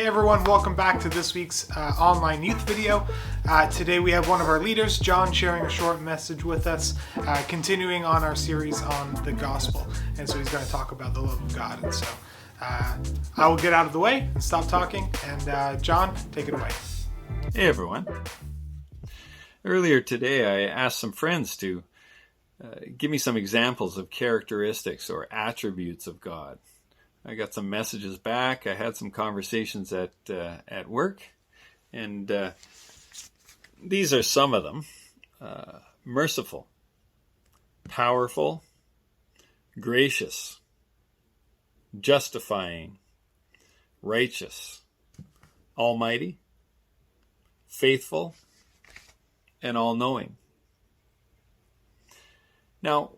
Hey everyone, welcome back to this week's online youth video. Today we have one of our leaders, Jonn, sharing a short message with us, continuing on our series on the gospel. And so he's going to talk about the love of God. And so I will get out of the way and stop talking. And Jonn, take it away. Hey everyone. Earlier today I asked some friends to give me some examples of characteristics or attributes of God. I got some messages back. I had some conversations at work, and these are some of them. Merciful, powerful, gracious, justifying, righteous, almighty, faithful, and all-knowing. Now,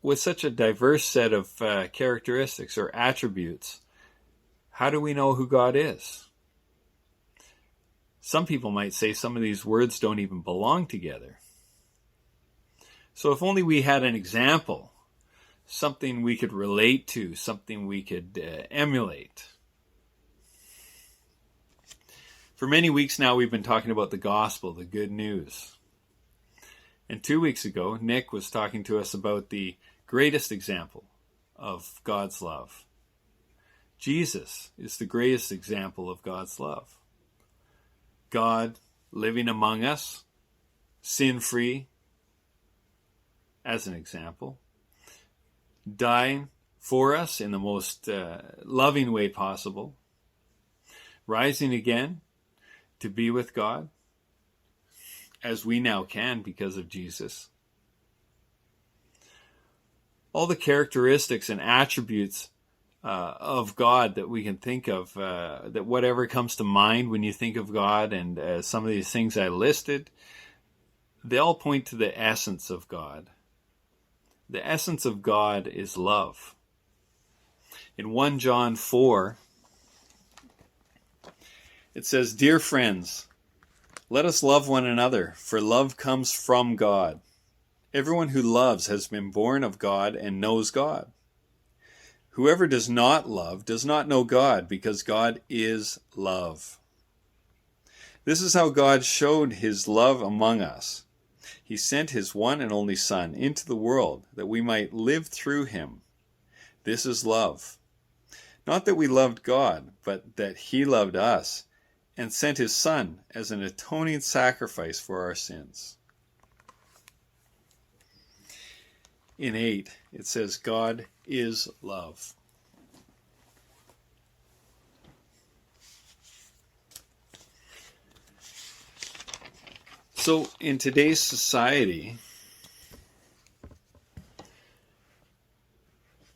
with such a diverse set of characteristics or attributes, how do we know who God is? Some people might say some of these words don't even belong together. So if only we had an example, something we could relate to, something we could emulate. For many weeks now, we've been talking about the gospel, the good news. And 2 weeks ago, Nick was talking to us about the greatest example of God's love. Jesus is the greatest example of God's love. God living among us, sin-free, as an example, dying for us in the most loving way possible, rising again to be with God, as we now can because of Jesus. All the characteristics and attributes of God that we can think of, that whatever comes to mind when you think of God, and some of these things I listed, they all point to the essence of God. The essence of God is love. In 1 John 4, it says, "Dear friends, let us love one another, for love comes from God. Everyone who loves has been born of God and knows God. Whoever does not love does not know God, because God is love. This is how God showed his love among us. He sent his one and only Son into the world that we might live through him. This is love. Not that we loved God, but that he loved us and sent his Son as an atoning sacrifice for our sins." In 8, it says, God is love. So in today's society,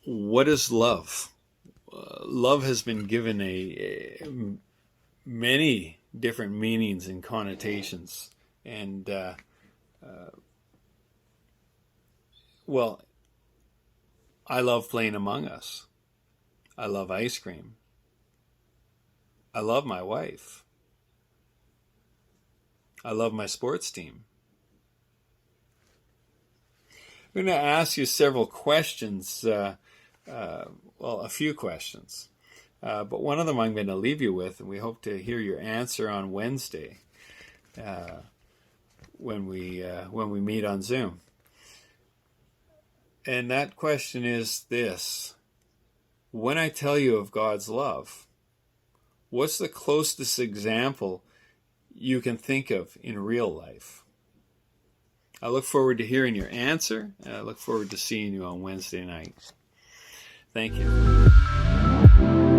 what is love? Love has been given many different meanings and connotations, and well, I love playing Among Us. I love ice cream. I love my wife. I love my sports team. I'm going to ask you several questions, a few questions. But one of them I'm going to leave you with, and we hope to hear your answer on Wednesday when we meet on Zoom. And that question is this: when I tell you of God's love, what's the closest example you can think of in real life? I look forward to hearing your answer, and I look forward to seeing you on Wednesday night. Thank you.